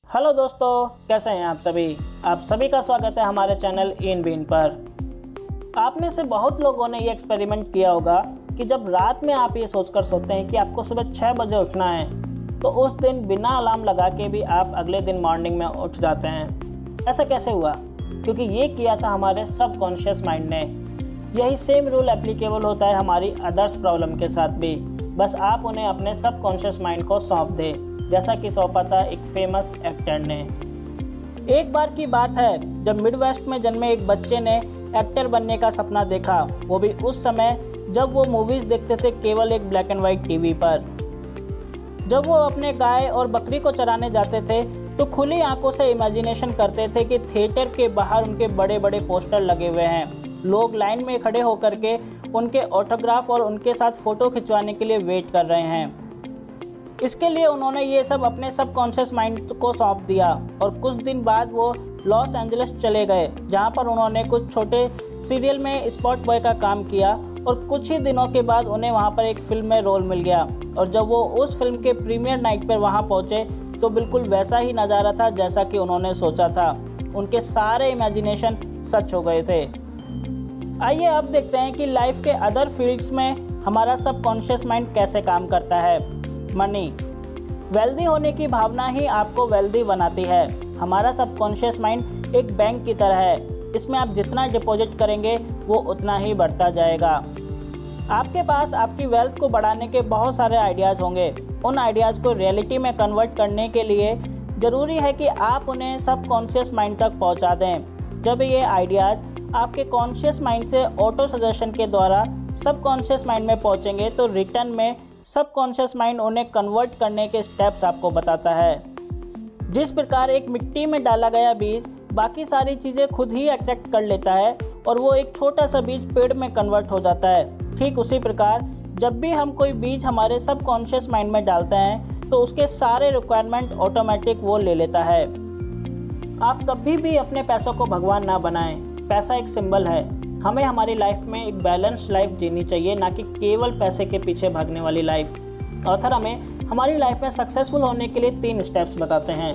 Hello दोस्तों, कैसे हैं आप सभी का स्वागत है हमारे चैनल इन बीन पर। आप में से बहुत लोगों ने ये एक्सपेरिमेंट किया होगा कि जब रात में आप ये सोचकर सोते हैं कि आपको सुबह 6 बजे उठना है, तो उस दिन बिना अलार्म लगा के भी आप अगले दिन मॉर्निंग में उठ जाते हैं। ऐसा कैसे हुआ? क्योंकि ये किया था हमारे सबकॉन्शियस माइंड ने। यही सेम रूल एप्लीकेबल होता है हमारी अदर्स प्रॉब्लम के साथ भी, बस आप उन्हें अपने सबकॉन्शियस माइंड को सौंप दें, जैसा कि सौंपा था एक फेमस एक्टर ने। एक बार की बात है जब मिडवेस्ट में जन्मे एक बच्चे ने एक्टर बनने का सपना देखा, वो भी उस समय जब वो मूवीज देखते थे केवल एक ब्लैक एंड वाइट टीवी पर। जब वो अपने गाय और बकरी को चराने जाते थे तो खुली आंखों से इमेजिनेशन करते थे कि थिएटर के बाहर उनके बड़े बड़े पोस्टर लगे हुए हैं, लोग लाइन में खड़े होकर के उनके ऑटोग्राफ और उनके साथ फोटो खिंचवाने के लिए वेट कर रहे हैं। इसके लिए उन्होंने ये सब अपने सबकॉन्शियस माइंड को सौंप दिया और कुछ दिन बाद वो लॉस एंजलिस चले गए, जहाँ पर उन्होंने कुछ छोटे सीरियल में स्पॉट बॉय का काम किया और कुछ ही दिनों के बाद उन्हें वहाँ पर एक फिल्म में रोल मिल गया। और जब वो उस फिल्म के प्रीमियर नाइट पर वहाँ पहुँचे तो बिल्कुल वैसा ही नज़ारा था जैसा कि उन्होंने सोचा था। उनके सारे इमेजिनेशन सच हो गए थे। आइए अब देखते हैं कि लाइफ के अदर फील्ड्स में हमारा सबकॉन्शियस माइंड कैसे काम करता है। मनी, वेल्दी होने की भावना ही आपको वेल्दी बनाती है। हमारा सबकॉन्शियस माइंड एक बैंक की तरह है, इसमें आप जितना डिपॉजिट करेंगे वो उतना ही बढ़ता जाएगा। आपके पास आपकी वेल्थ को बढ़ाने के बहुत सारे आइडियाज़ होंगे। उन आइडियाज़ को रियलिटी में कन्वर्ट करने के लिए ज़रूरी है कि आप उन्हें सबकॉन्शियस माइंड तक पहुंचा दें। जब ये आइडियाज़ आपके कॉन्शियस माइंड से ऑटो सजेशन के द्वारा सबकॉन्शियस माइंड में पहुंचेंगे तो रिटर्न में सबकॉन्शियस माइंड उन्हें कन्वर्ट करने के स्टेप्स आपको बताता है। जिस प्रकार एक मिट्टी में डाला गया बीज बाकी सारी चीज़ें खुद ही अट्रैक्ट कर लेता है और वो एक छोटा सा बीज पेड़ में कन्वर्ट हो जाता है, ठीक उसी प्रकार जब भी हम कोई बीज हमारे सबकॉन्शियस माइंड में डालते हैं तो उसके सारे रिक्वायरमेंट ऑटोमेटिक वो ले लेता है। आप कभी भी अपने पैसों को भगवान ना बनाएं। पैसा एक सिंबल है। हमें हमारी लाइफ में एक बैलेंस लाइफ जीनी चाहिए, ना कि केवल पैसे के पीछे भागने वाली लाइफ। ऑथर हमें हमारी लाइफ में सक्सेसफुल होने के लिए 3 स्टेप्स बताते हैं।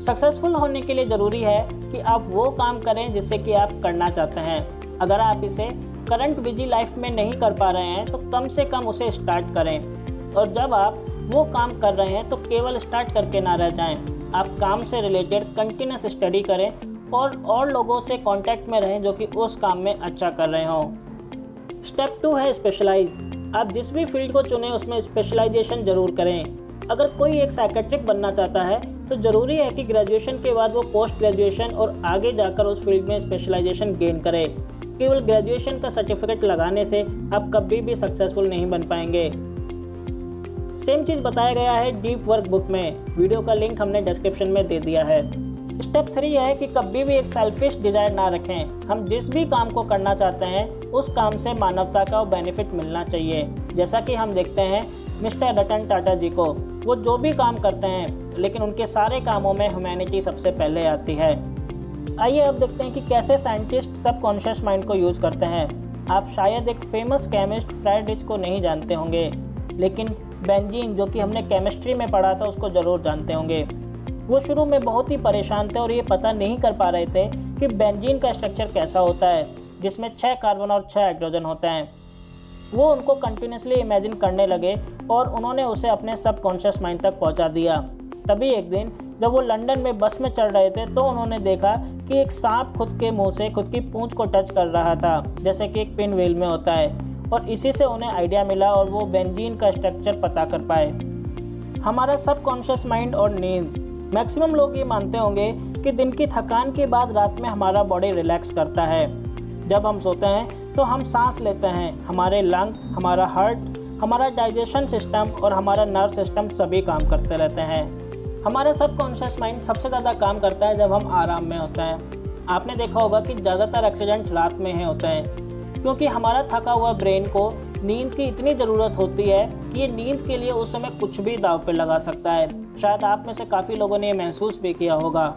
सक्सेसफुल होने के लिए ज़रूरी है कि आप वो काम करें जिससे कि आप करना चाहते हैं। अगर आप इसे करंट बिजी लाइफ में नहीं कर पा रहे हैं तो कम से कम उसे स्टार्ट करें। और जब आप वो काम कर रहे हैं तो केवल स्टार्ट करके ना रह जाएं। आप काम से रिलेटेड कंटिन्यूस स्टडी करें और लोगों से कांटेक्ट में रहें जो कि उस काम में अच्छा कर रहे हों। स्टेप 2 है स्पेशलाइज। आप जिस भी फील्ड को चुनें उसमें स्पेशलाइजेशन जरूर करें। अगर कोई एक साइकेट्रिक बनना चाहता है तो ज़रूरी है कि ग्रेजुएशन के बाद वो पोस्ट ग्रेजुएशन और आगे जाकर उस फील्ड में स्पेशलाइजेशन गेन करे। केवल ग्रेजुएशन का सर्टिफिकेट लगाने से आप कभी भी सक्सेसफुल नहीं बन पाएंगे। सेम चीज़ बताया गया है डीप वर्क बुक में। वीडियो का लिंक हमने डिस्क्रिप्शन में दे दिया है। स्टेप 3 है कि कभी भी एक सेल्फिश डिजायर ना रखें। हम जिस भी काम को करना चाहते हैं उस काम से मानवता का बेनिफिट मिलना चाहिए। जैसा कि हम देखते हैं मिस्टर रतन टाटा जी को, वो जो भी काम करते हैं लेकिन उनके सारे कामों में ह्यूमैनिटी सबसे पहले आती है। आइए अब देखते हैं कि कैसे साइंटिस्ट सबकॉन्शियस माइंड को यूज करते हैं। आप शायद एक फेमस केमिस्ट फ्राइडरिच को नहीं जानते होंगे, लेकिन बेंजीन जो कि हमने केमिस्ट्री में पढ़ा था उसको जरूर जानते होंगे। वो शुरू में बहुत ही परेशान थे और ये पता नहीं कर पा रहे थे कि बेंजीन का स्ट्रक्चर कैसा होता है, जिसमें 6 कार्बन और 6 हाइड्रोजन होते हैं। वो उनको कंटिन्यूसली इमेजिन करने लगे और उन्होंने उसे अपने सबकॉन्शियस माइंड तक पहुंचा दिया। तभी एक दिन जब वो लंदन में बस में चढ़ रहे थे तो उन्होंने देखा कि एक सांप खुद के मुंह से खुद की पूंछ को टच कर रहा था, जैसे कि एक पिन व्हील में होता है। और इसी से उन्हें आइडिया मिला और वो बेंजीन का स्ट्रक्चर पता कर पाए। हमारा सबकॉन्शियस माइंड और नींद, मैक्सिमम लोग ये मानते होंगे कि दिन की थकान के बाद रात में हमारा बॉडी रिलैक्स करता है। जब हम सोते हैं तो हम सांस लेते हैं, हमारे लंग्स, हमारा हार्ट, हमारा डाइजेशन सिस्टम और हमारा नर्व सिस्टम सभी काम करते रहते हैं। हमारा सबकॉन्शियस माइंड सबसे ज़्यादा काम करता है जब हम आराम में होते हैं। आपने देखा होगा कि ज़्यादातर एक्सीडेंट रात में ही होते हैं, क्योंकि हमारा थका हुआ ब्रेन को नींद की इतनी ज़रूरत होती है कि ये नींद के लिए उस समय कुछ भी दांव पे लगा सकता है। शायद आप में से काफ़ी लोगों ने ये महसूस भी किया होगा।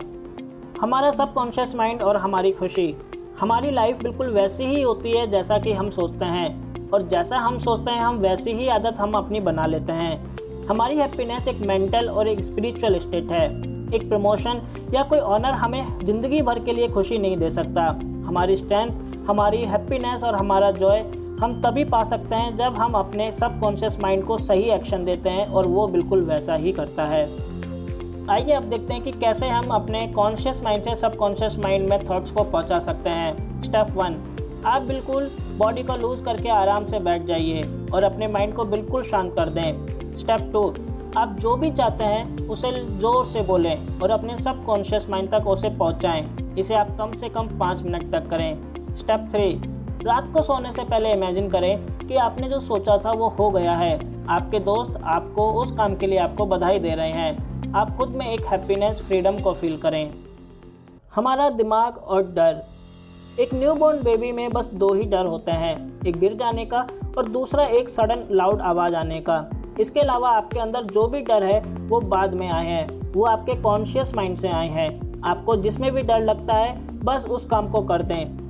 हमारा सबकॉन्शियस माइंड और हमारी खुशी, हमारी लाइफ बिल्कुल वैसी ही होती है जैसा कि हम सोचते हैं, और जैसा हम सोचते हैं हम वैसी ही आदत हम अपनी बना लेते हैं। हमारी हैप्पीनेस एक मेंटल और एक स्पिरिचुअल स्टेट है। एक प्रमोशन या कोई ऑनर हमें ज़िंदगी भर के लिए खुशी नहीं दे सकता। हमारी स्ट्रेंथ, हमारी हैप्पीनेस और हमारा जॉय हम तभी पा सकते हैं जब हम अपने सबकॉन्शियस माइंड को सही एक्शन देते हैं और वो बिल्कुल वैसा ही करता है। आइए अब देखते हैं कि कैसे हम अपने कॉन्शियस माइंड से सबकॉन्शियस माइंड में थॉट्स को पहुंचा सकते हैं। स्टेप 1, आप बिल्कुल बॉडी को लूज करके आराम से बैठ जाइए और अपने माइंड को बिल्कुल शांत कर दें। स्टेप 2, आप जो भी चाहते हैं उसे ज़ोर से बोलें और अपने सबकॉन्शियस माइंड तक उसे पहुंचाएं। इसे आप कम से कम 5 मिनट तक करें। स्टेप 3, रात को सोने से पहले इमेजिन करें कि आपने जो सोचा था वो हो गया है। आपके दोस्त आपको उस काम के लिए आपको बधाई दे रहे हैं। आप खुद में एक हैप्पीनेस, फ्रीडम को फील करें। हमारा दिमाग और डर। एक न्यूबॉर्न बेबी में बस 2 ही डर होते हैं, एक गिर जाने का और दूसरा एक सडन लाउड आवाज़ आने का। इसके अलावा आपके अंदर जो भी डर है वो बाद में आए हैं, वो आपके कॉन्शियस माइंड से आए हैं। आपको जिसमें भी डर लगता है बस उस काम को कर दें।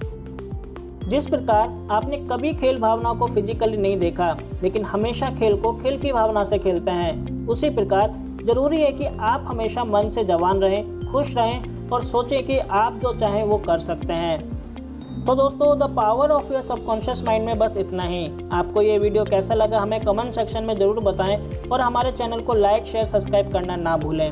जिस प्रकार आपने कभी खेल भावना को फिजिकली नहीं देखा लेकिन हमेशा खेल को खेल की भावना से खेलते हैं, उसी प्रकार ज़रूरी है कि आप हमेशा मन से जवान रहें, खुश रहें और सोचें कि आप जो चाहें वो कर सकते हैं। तो दोस्तों, the power of your subconscious mind में बस इतना ही। आपको ये वीडियो कैसा लगा हमें कमेंट सेक्शन में ज़रूर बताएं और हमारे चैनल को लाइक, शेयर, सब्सक्राइब करना ना भूलें।